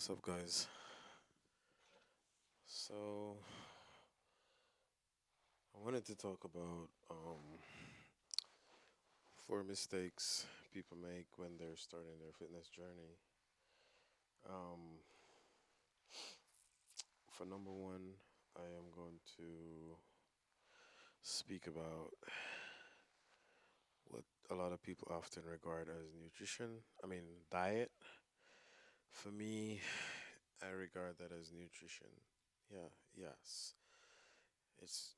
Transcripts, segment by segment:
What's up, guys? So, I wanted to talk about four mistakes people make when they're starting their fitness journey. Um, for number one, I am going to speak about what a lot of people often regard as nutrition. Diet. For me, I regard that as nutrition. Yeah, yes. It's.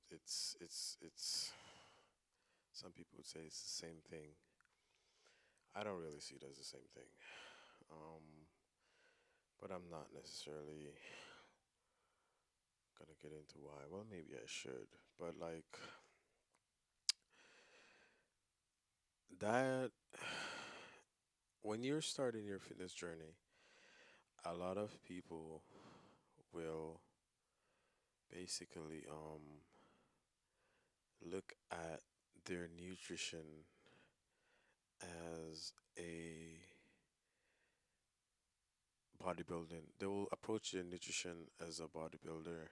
Some people would say it's the same thing. I don't really see it as the same thing. Um, but I'm not necessarily gonna get into why. Well, maybe I should, but like that, when you're starting your fitness journey, a lot of people will basically look at their nutrition as a bodybuilding. They will approach their nutrition as a bodybuilder,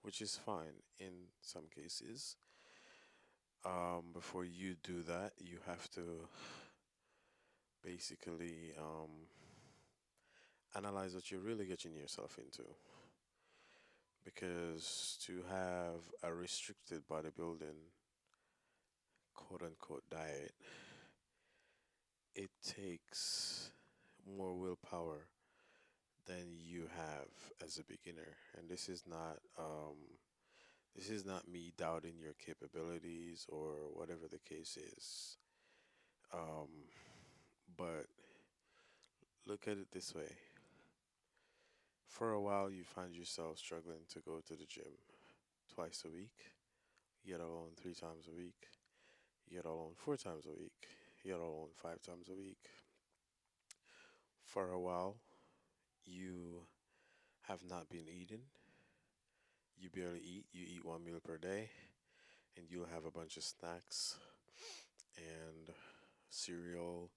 which is fine in some cases. Before you do that, you have to basically analyze what you're really getting yourself into. Because to have a restricted bodybuilding quote unquote diet, it takes more willpower than you have as a beginner. And this is not me doubting your capabilities or whatever the case is. Um, but look at it this way. For a while you find yourself struggling to go to the gym twice a week, yet alone 3 times a week, yet alone 4 times a week, yet alone 5 times a week. For a while, you have not been eating. You barely eat. You eat 1 meal per day, and you'll have a bunch of snacks and cereal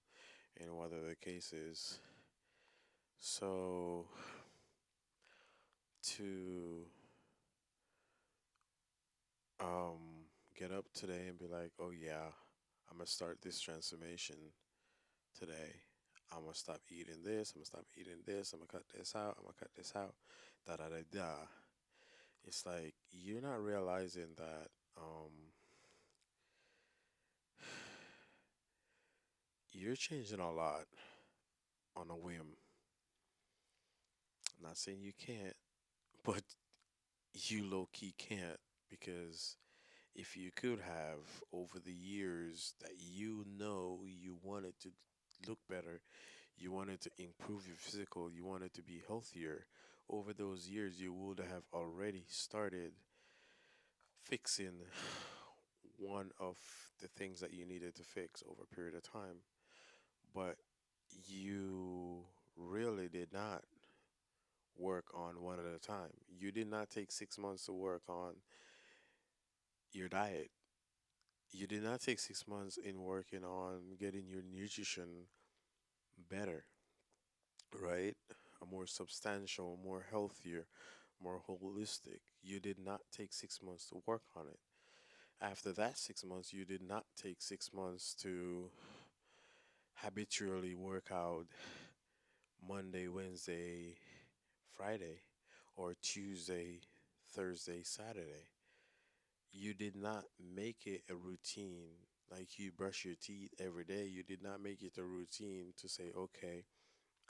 and whatever the case is. So, to get up today and be like, oh yeah, I'm gonna start this transformation today. I'm gonna stop eating this. I'm gonna stop eating this. I'm gonna cut this out. I'm gonna cut this out. Da da da da. It's like you're not realizing that you're changing a lot on a whim. I'm not saying you can't, but you low key can't because if you could have over the years that you wanted to look better, you wanted to improve your physical, you wanted to be healthier, over those years you would have already started fixing one of the things that you needed to fix over a period of time. But you really did not work on one at a time. You did not take 6 months to work on your diet. You did not take 6 months in working on getting your nutrition better, right? A more substantial, more healthier, more holistic. You did not take 6 months to work on it. After that 6 months, you did not take 6 months to habitually work out Monday, Wednesday, Friday, or Tuesday, Thursday, Saturday. You did not make it a routine like you brush your teeth every day. You did not make it a routine to say, okay,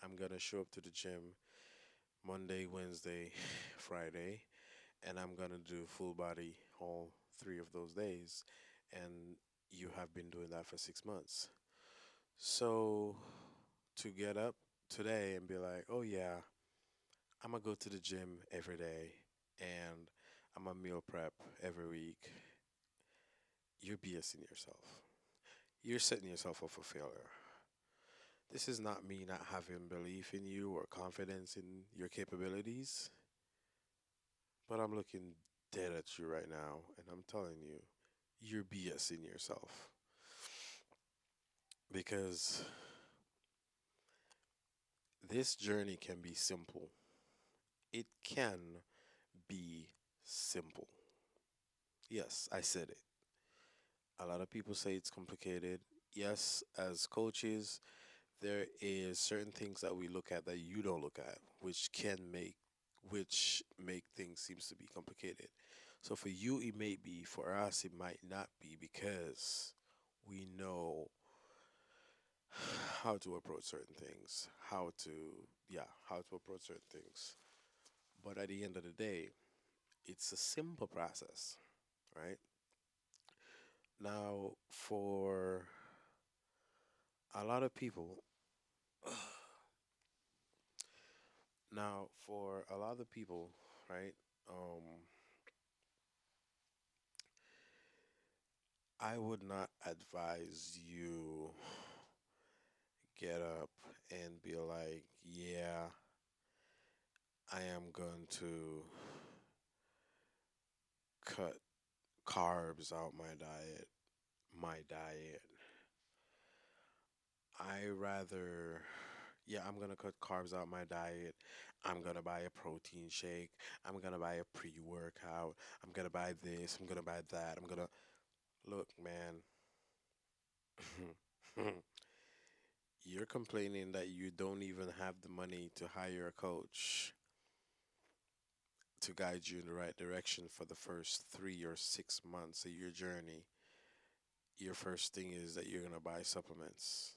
I'm going to show up to the gym Monday, Wednesday, Friday, and I'm going to do full body all 3 of those days. And you have been doing that for 6 months. So to get up today and be like, oh yeah, I'm gonna go to the gym every day and I'm a meal prep every week, you're BSing yourself. You're setting yourself up for failure. This is not me not having belief in you or confidence in your capabilities, but I'm looking dead at you right now and I'm telling you, you're BSing yourself. Because This journey can be simple. It can be simple. Yes, I said it. A lot of people say it's complicated. Yes, as coaches, there is certain things that we look at that you don't look at, which make things seems to be complicated. So for you it may be, for us it might not be, because we know how to approach certain things, how to approach certain things. But at the end of the day, it's a simple process, right? Now, for a lot of people, for a lot of people, right? Um, I would not advise you get up and be like, yeah, I am going to cut carbs out my diet. My diet. I rather, yeah, I'm gonna cut carbs out my diet. I'm gonna buy a protein shake. I'm gonna buy a pre-workout. I'm gonna buy this. I'm gonna buy that. I'm gonna look, man. You're complaining that you don't even have the money to hire a coach to guide you in the right direction for the first 3 or 6 months of your journey. Your first thing is that you're gonna buy supplements.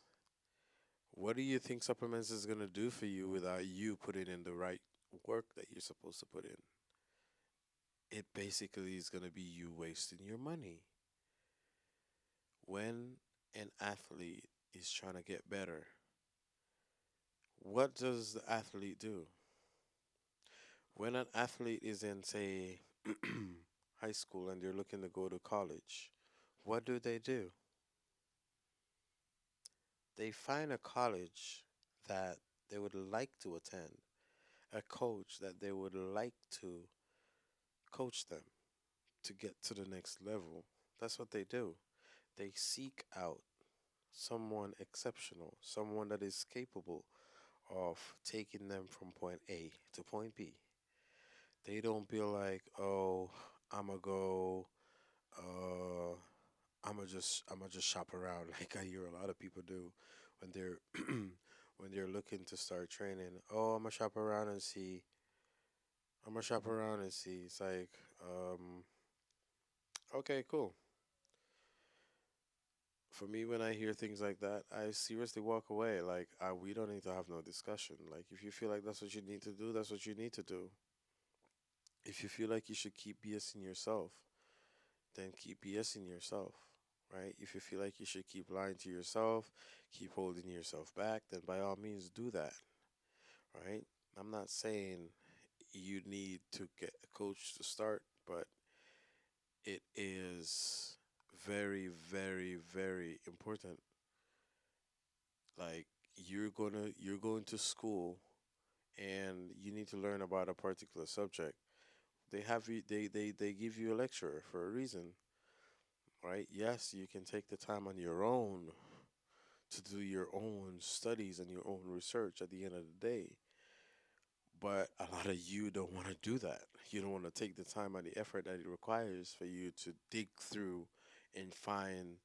What do you think supplements is gonna do for you without you putting in the right work that you're supposed to put in? It basically is gonna be you wasting your money. When an athlete is trying to get better, what does the athlete do? When an athlete is in, say, high school and they're looking to go to college, what do? They find a college that they would like to attend, a coach that they would like to coach them to get to the next level. That's what they do. They seek out someone exceptional, someone that is capable of taking them from point A to point B. They don't be like, oh, I'ma go, uh, I'ma just shop around like I hear a lot of people do when they're when they're looking to start training. Oh, I'ma shop around and see. I'ma shop around and see. It's like, okay, cool. For me, when I hear things like that, I seriously walk away. Like, we don't need to have no discussion. Like, if you feel like that's what you need to do, that's what you need to do. If you feel like you should keep BSing yourself, then keep BSing yourself, right? If you feel like you should keep lying to yourself, keep holding yourself back, then by all means do that, right? I'm not saying you need to get a coach to start, but it is very, very, very important. Like, you're going to school and you need to learn about a particular subject. They give you a lecturer for a reason, right? Yes, you can take the time on your own to do your own studies and your own research at the end of the day. But a lot of you don't want to do that. You don't want to take the time and the effort that it requires for you to dig through and find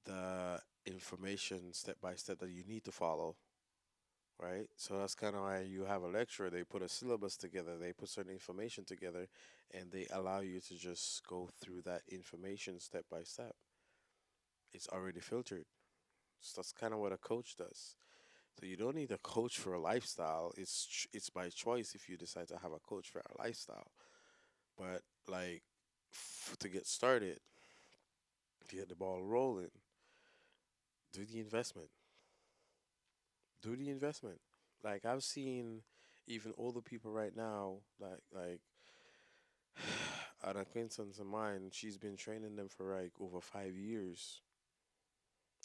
the information step by step that you need to follow, right? So that's kind of why you have a lecturer. They put a syllabus together, they put certain information together, and they allow you to just go through that information step by step. It's already filtered. So that's kind of what a coach does. So you don't need a coach for a lifestyle. It's by choice if you decide to have a coach for a lifestyle. But like, to get started, to get the ball rolling, do the investment. Do the investment. Like, I've seen even older people right now, like an acquaintance of mine. She's been training them for like over 5 years,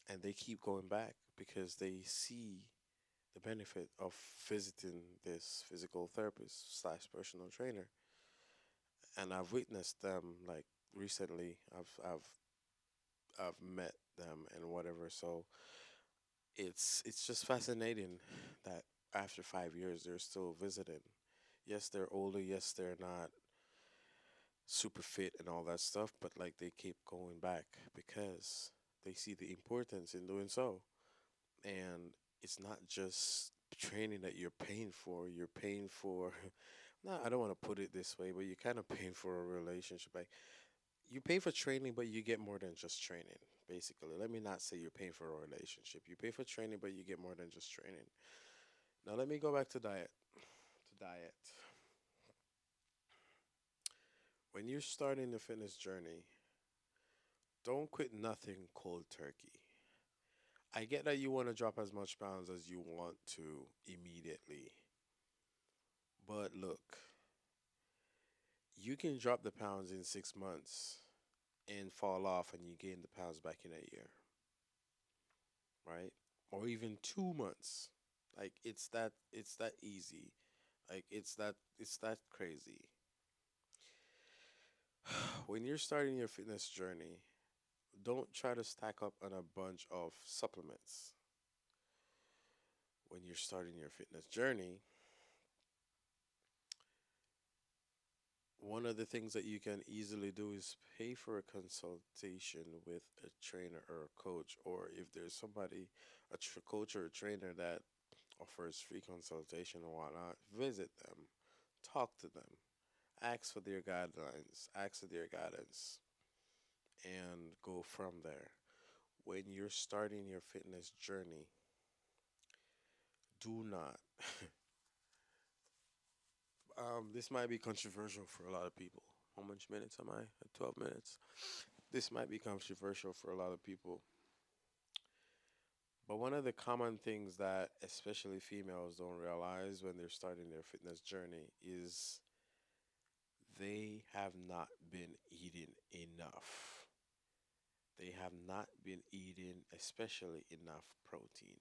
and they keep going back because they see the benefit of visiting this physical therapist slash personal trainer. And I've witnessed them like recently. I've met them and whatever. So it's just fascinating that. after 5 years, they're still visiting. Yes, they're older. Yes, they're not super fit and all that stuff, but like they keep going back because they see the importance in doing so. And it's not just training that you're paying for. You're paying for, no, I don't want to put it this way, but you're kind of paying for a relationship. Like you pay for training, but you get more than just training. Basically, let me not say you're paying for a relationship. You pay for training, but you get more than just training. Now let me go back to diet. To diet. When you're starting the fitness journey, don't quit nothing cold turkey. I get that you want to drop as much pounds as you want to immediately. But look, you can drop the pounds in 6 months and fall off and you gain the pounds back in a year, right? Or even 2 months. Like it's that easy. Like it's that crazy. When you're starting your fitness journey, don't try to stack up on a bunch of supplements. When you're starting your fitness journey, one of the things that you can easily do is pay for a consultation with a trainer or a coach, or if there's somebody, coach or a trainer that offers free consultation or whatnot, visit them, talk to them, ask for their guidelines, ask for their guidance, and go from there. When you're starting your fitness journey, do not. This might be controversial for a lot of people. How much minutes am I? At 12 minutes. This might be controversial for a lot of people. But one of the common things that especially females don't realize when they're starting their fitness journey is they have not been eating enough. They have not been eating, especially enough protein.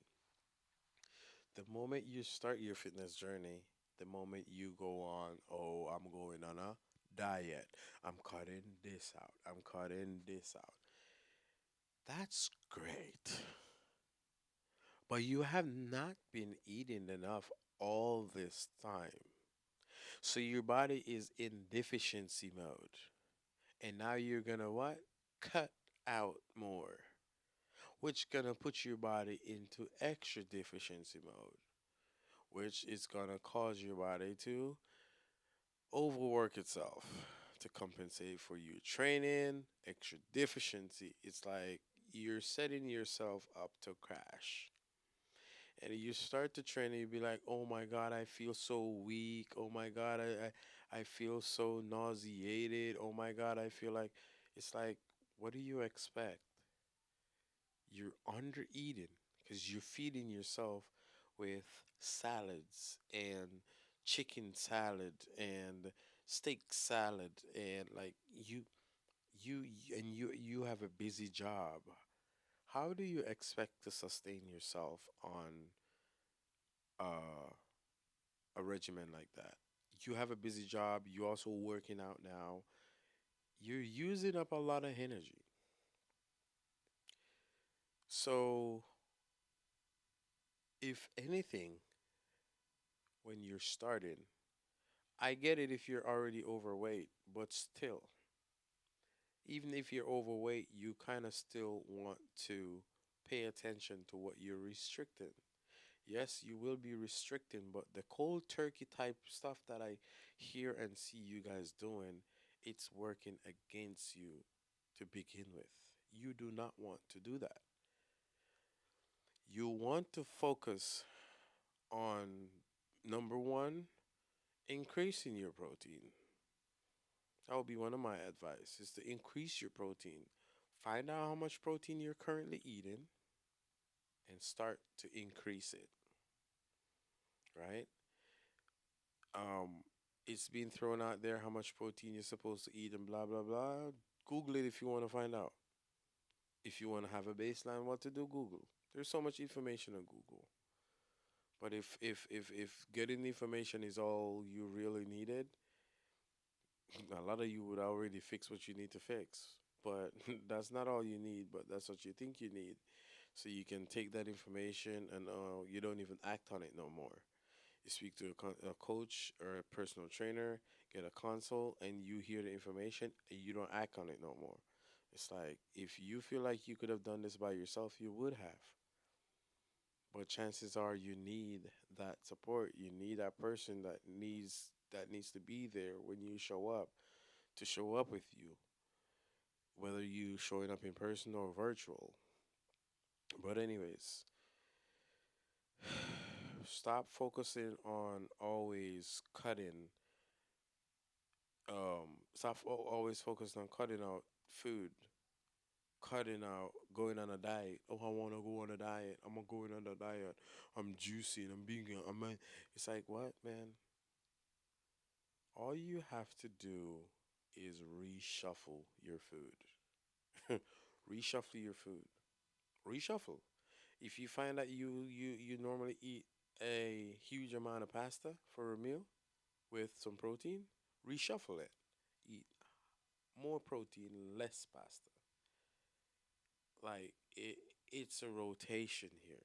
The moment you start your fitness journey, the moment you go on, oh, I'm going on a diet, I'm cutting this out, I'm cutting this out. That's great. But you have not been eating enough all this time. So your body is in deficiency mode. And now you're gonna what? Cut out more, which gonna put your body into extra deficiency mode, which is gonna cause your body to overwork itself to compensate for you training, extra deficiency. It's like you're setting yourself up to crash. And you start to train and you be like, oh my God, I feel so weak. Oh my God, I feel so nauseated. Oh my God, I feel like it's like, what do you expect? You're under eating because you're feeding yourself with salads and chicken salad and steak salad and like you you have a busy job. How do you expect to sustain yourself on uh a regimen like that? You have a busy job, you also working out now. You're using up a lot of energy. So, if anything, when you're starting, I get it if you're already overweight, but still, even if you're overweight, you kind of still want to pay attention to what you're restricting. Yes, you will be restricting, but the cold turkey type stuff that I hear and see you guys doing, it's working against you to begin with. You do not want to do that. You want to focus on number one, increasing your protein. That would be one of my advice is to increase your protein. Find out how much protein you're currently eating and start to increase it, right? Um, it's been thrown out there how much protein you're supposed to eat and blah blah blah. Google it if you want to find out. If you want to have a baseline, what to do, Google. There's so much information on Google. But if getting the information is all you really needed, a lot of you would already fix what you need to fix. But that's not all you need, but that's what you think you need. So you can take that information and you don't even act on it no more. You speak to a coach or a personal trainer, get a consult, and you hear the information and you don't act on it no more. It's like if you feel like you could have done this by yourself, you would have. But chances are you need that support. You need that person that needs to be there when you show up to show up with you, whether you showing up in person or virtual. But anyways, stop focusing on always cutting. Always focused on cutting out food, cutting out going on a diet. Oh, I want to go on a diet. I'm gonna go on a diet. I'm juicy and I'm vegan. It's like what, man? All you have to do is reshuffle your food. Reshuffle your food. Reshuffle. If you find that you normally eat a huge amount of pasta for a meal with some protein, reshuffle it. Eat more protein, less pasta. Like it's a rotation here.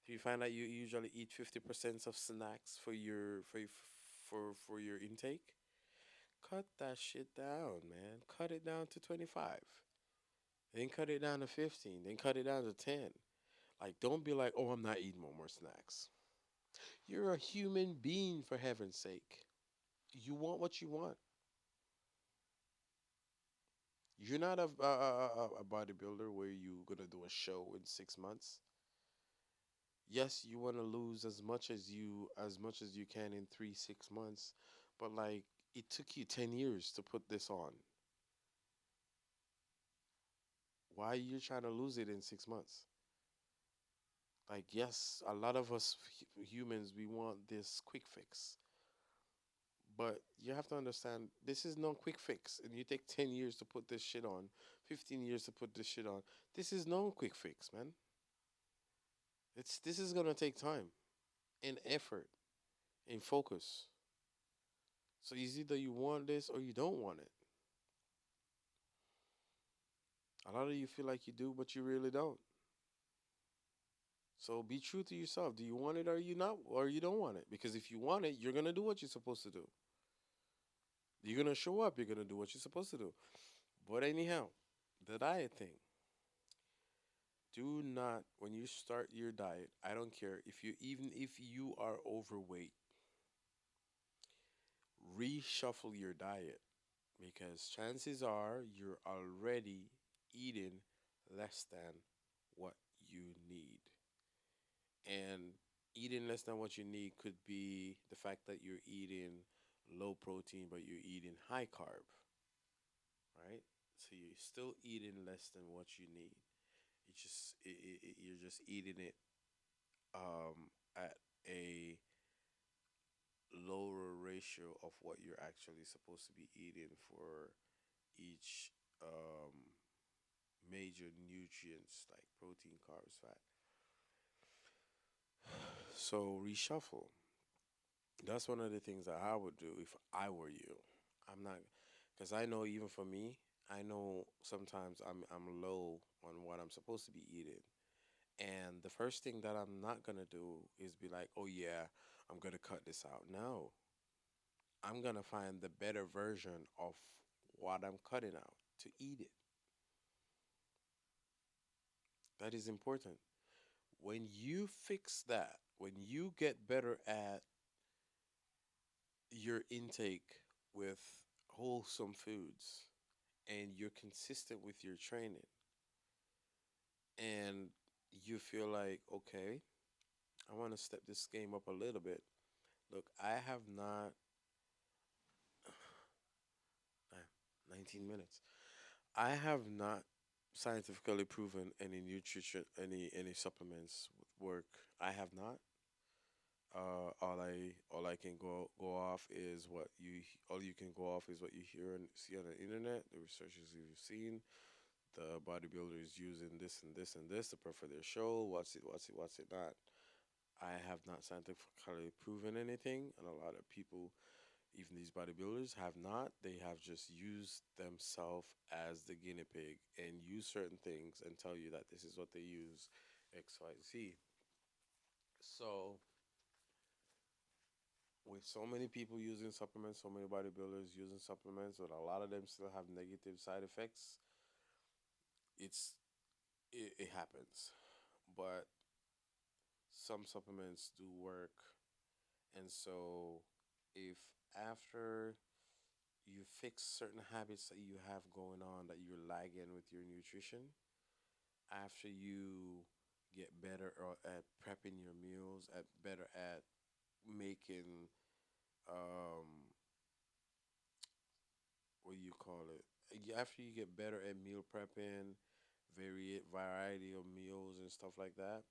If you find that you usually eat 50% of snacks for your intake, cut that shit down, man. Cut it down to 25. Then cut it down to 15. Then cut it down to 10. Like don't be like, "Oh, I'm not eating more snacks." You're a human being for heaven's sake. You want what you want. You're not a bodybuilder where you gonna do a show in 6 months. Yes, you want to lose as much as you can in 3 6 months, but like it took you 10 years to put this on. Why are you trying to lose it in 6 months? Like yes, a lot of us humans we want this quick fix, but you have to understand this is no quick fix, and you take 10 years to put this shit on, 15 years to put this shit on. This is no quick fix, man. This is gonna take time and effort and focus. So it's either you want this or you don't want it. A lot of you feel like you do, but you really don't. So be true to yourself. Do you want it or you not or you don't want it? Because if you want it, you're gonna do what you're supposed to do. You're gonna show up, you're gonna do what you're supposed to do. But anyhow, the diet thing. Do not when you start your diet, I don't care if you are overweight, reshuffle your diet because chances are you're already eating less than what you need. And eating less than what you need could be the fact that you're eating low protein, but you're eating high carb, right? So you're still eating less than what you need. You're just eating it at a lower ratio of what you're actually supposed to be eating for each major nutrients like protein, carbs, fat. So reshuffle. That's one of the things that I would do if I were you. I'm not, because I know even for me, I know sometimes I'm low on what I'm supposed to be eating, and the first thing that I'm not gonna do is be like, oh yeah, I'm gonna cut this out. No, I'm gonna find the better version of what I'm cutting out to eat it. That is important. When you fix that, when you get better at your intake with wholesome foods and you're consistent with your training and you feel like, okay, I want to step this game up a little bit. Look, I have not, 19 minutes, I have not scientifically proven any nutrition, any supplements work. I have not. All I can go off is all you can go off is what you hear and see on the internet. The researchers you've seen, the bodybuilders using this and this and this to prepare their show. What's it not? I have not scientifically proven anything, and a lot of people, even these bodybuilders, have not. They have just used themselves as the guinea pig and use certain things and tell you that this is what they use, X, Y, Z. So with so many people using supplements, so many bodybuilders using supplements, but a lot of them still have negative side effects. It's it happens, but some supplements do work, and so if after you fix certain habits that you have going on that you're lagging with your nutrition, after you get better at prepping your meals, at better at making um what do you call it? After you get better at meal prepping, variety of meals and stuff like that,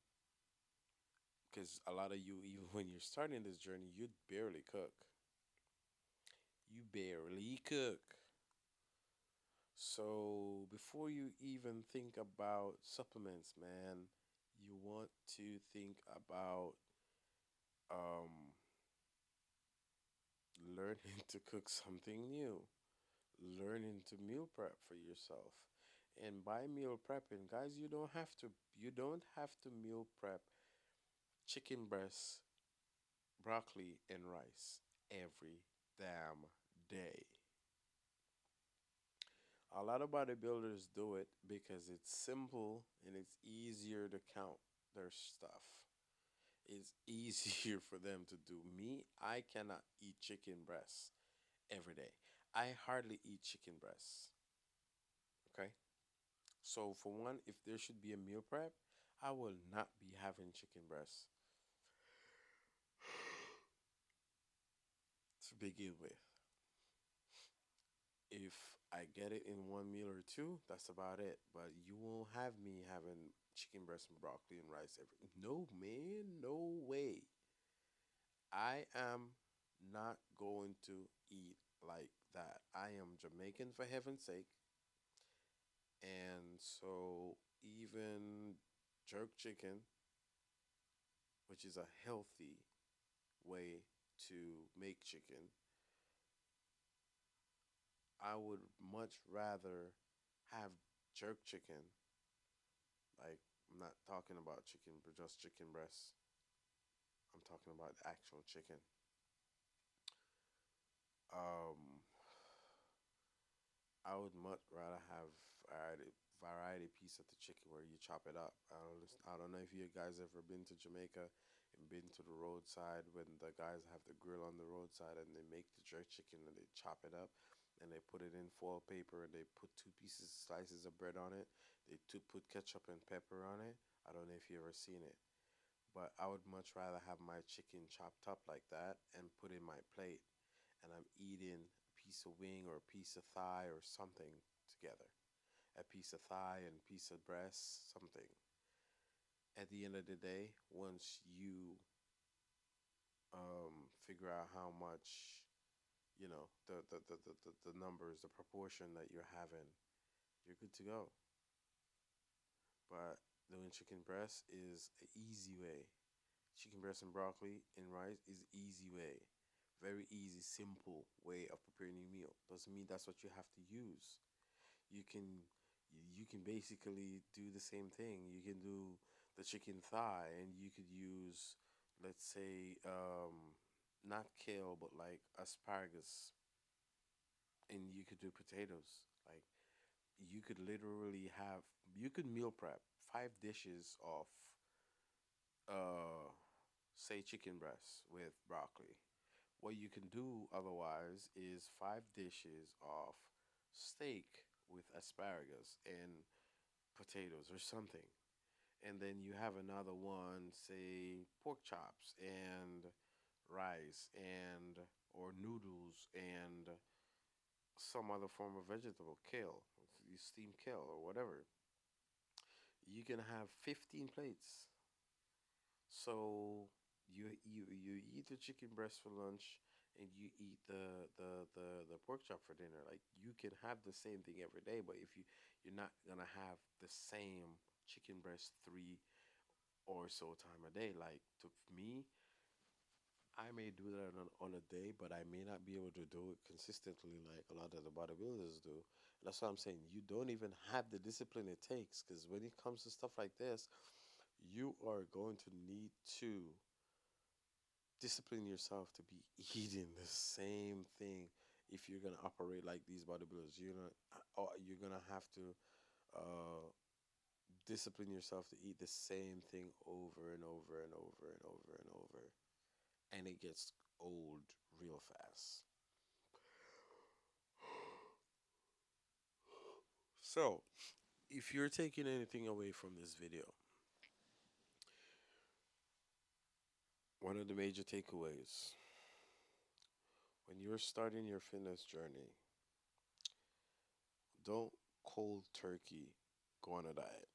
because a lot of you, even when you're starting this journey, you barely cook. You barely cook. So before you even think about supplements, man, you want to think about um, learning to cook something new, learning to meal prep for yourself. And by meal prepping, guys, you don't have to meal prep chicken breast, broccoli, and rice every damn day. A lot of bodybuilders do it because it's simple and it's easier to count their stuff. It's easier for them to do. Me, I cannot eat chicken breasts every day. I hardly eat chicken breasts. Okay? So, for one, if there should be a meal prep, I will not be having chicken breasts to begin with. If I get it in one meal or two, that's about it. But you won't have me having chicken breast and broccoli and rice every. No, man, no way. I am not going to eat like that. I am Jamaican for heaven's sake, and so even jerk chicken, which is a healthy way to make chicken, I would much rather have jerk chicken. Like, I'm not talking about chicken, but just chicken breasts. I'm talking about actual chicken. Um, I would much rather have variety piece of the chicken where you chop it up. I don't know if you guys ever been to Jamaica and been to the roadside when the guys have the grill on the roadside and they make the jerk chicken and they chop it up and they put it in foil paper and they put two pieces slices of bread on it. They put ketchup and pepper on it. I don't know if you ever seen it, but I would much rather have my chicken chopped up like that and put in my plate and I'm eating a piece of wing or a piece of thigh or something together. A piece of thigh and a piece of breast, something. At the end of the day, once you figure out how much, the numbers, the proportion that you're having, you're good to go. But doing chicken breast is an easy way. Chicken breast and broccoli and rice is easy way. Very easy, simple way of preparing your meal. Doesn't mean that's what you have to use. You can you can basically do the same thing. You can do the chicken thigh and you could use, let's say, not kale but like asparagus, and you could do potatoes. Like, you could literally have, you could meal prep 5 dishes of uh say chicken breast with broccoli. What you can do otherwise is 5 dishes of steak with asparagus and potatoes or something. And then you have another one, say pork chops and rice and or noodles and some other form of vegetable, kale, you steam kale or whatever. You can have 15 plates. So you eat the chicken breast for lunch and you eat the pork chop for dinner. Like, you can have the same thing every day, but if you're not gonna have the same chicken breast three or so time a day. Like, to me, I may do that on a day, but I may not be able to do it consistently like a lot of the bodybuilders do. That's what I'm saying. You don't even have the discipline it takes, because when it comes to stuff like this, you are going to need to discipline yourself to be eating the same thing. If you're gonna operate like these bodybuilders, you're gonna have to uh, discipline yourself to eat the same thing over and over and over and over and over, and it gets old real fast. So, if you're taking anything away from this video, one of the major takeaways when you're starting your fitness journey, don't cold turkey go on a diet.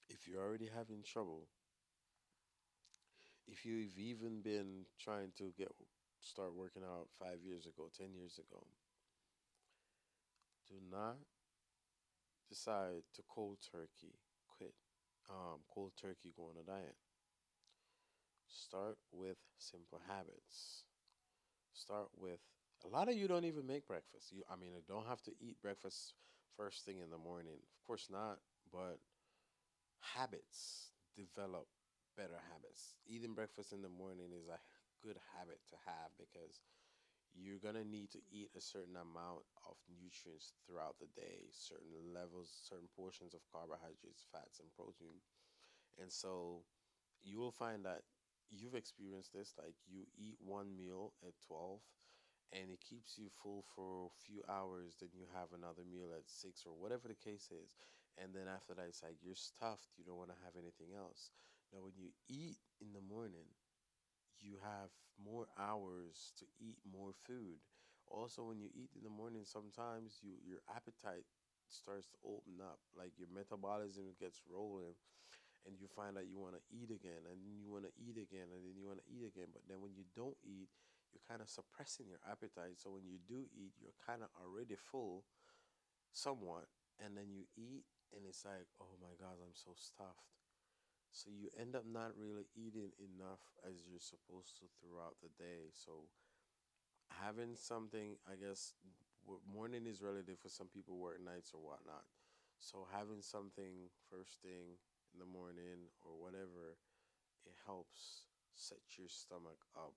If you're already having trouble, if you've even been trying to start working out 5 years ago, 10 years ago, do not decide to cold turkey quit. Cold turkey go on a diet. Start with simple habits. Start with a lot of you don't even make breakfast. I mean, you don't have to eat breakfast first thing in the morning. Of course not, but habits develop better habits. Eating breakfast in the morning is a good habit to have because you're gonna need to eat a certain amount of nutrients throughout the day, certain levels, certain portions of carbohydrates, fats, and protein. And so you will find that you've experienced this, like you eat one meal at 12 and it keeps you full for a few hours, then you have another meal at 6 or whatever the case is. And then after that, it's like you're stuffed, you don't want to have anything else. Now, when you eat in the morning, you have more hours to eat more food. Also, when you eat in the morning, sometimes your appetite starts to open up, like your metabolism gets rolling, and you find that you want to eat again, and then you want to eat again, and then you want to eat again. But then when you don't eat, you're kind of suppressing your appetite. So when you do eat, you're kind of already full, somewhat, and then you eat, and it's like, oh my God, I'm so stuffed. So you end up not really eating enough as you're supposed to throughout the day. So having something, I guess, morning is relative for some people work nights or whatnot. So having something first thing in the morning or whatever, it helps set your stomach up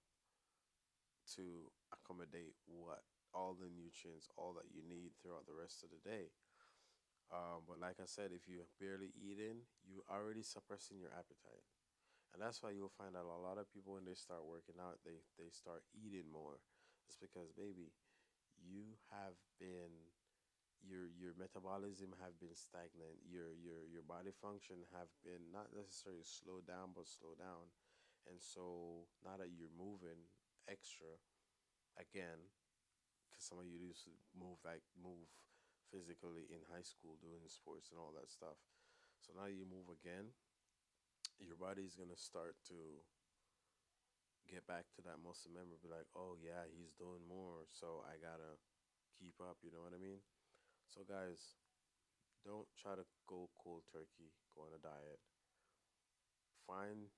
to accommodate what all the nutrients, all that you need throughout the rest of the day. But like I said, if you're barely eating, you already suppressing your appetite. And that's why you'll find that a lot of people when they start working out, they start eating more. It's because baby, you have been your metabolism have been stagnant. Your body function have been not necessarily slowed down, but slow down. And so now that you're moving extra again, because some of you used to move physically in high school doing sports and all that stuff. So now you move again, your body's gonna start to get back to that muscle memory, be like, oh yeah, he's doing more, so I gotta keep up, you know what I mean? So guys, don't try to go cold turkey, go on a diet. Find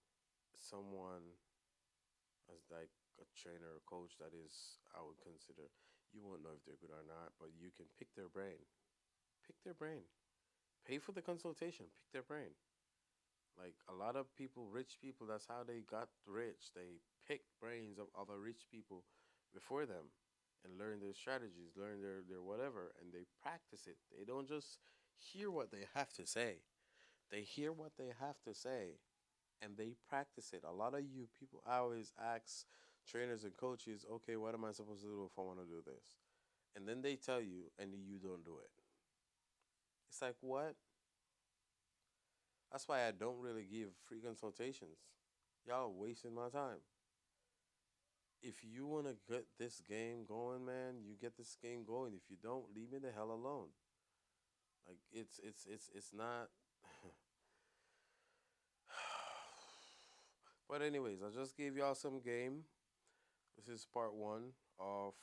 someone as like a trainer or coach that is, I would consider, you won't know if they're good or not, but you can pick their brain. Pick their brain. Pay for the consultation, pick their brain. Like a lot of people, rich people, that's how they got rich. They pick brains of other rich people before them and learn their strategies, learn their whatever, and they practice it. They don't just hear what they have to say. They hear what they have to say and they practice it. A lot of you people I always ask trainers and coaches, okay, what am I supposed to do if I want to do this? And then they tell you and you don't do it. It's like, what? That's why I don't really give free consultations. Y'all wasting my time. If you want to get this game going, man, you get this game going. If you don't, leave me the hell alone. Like it's not. But anyways, I just gave y'all some game. This is part one of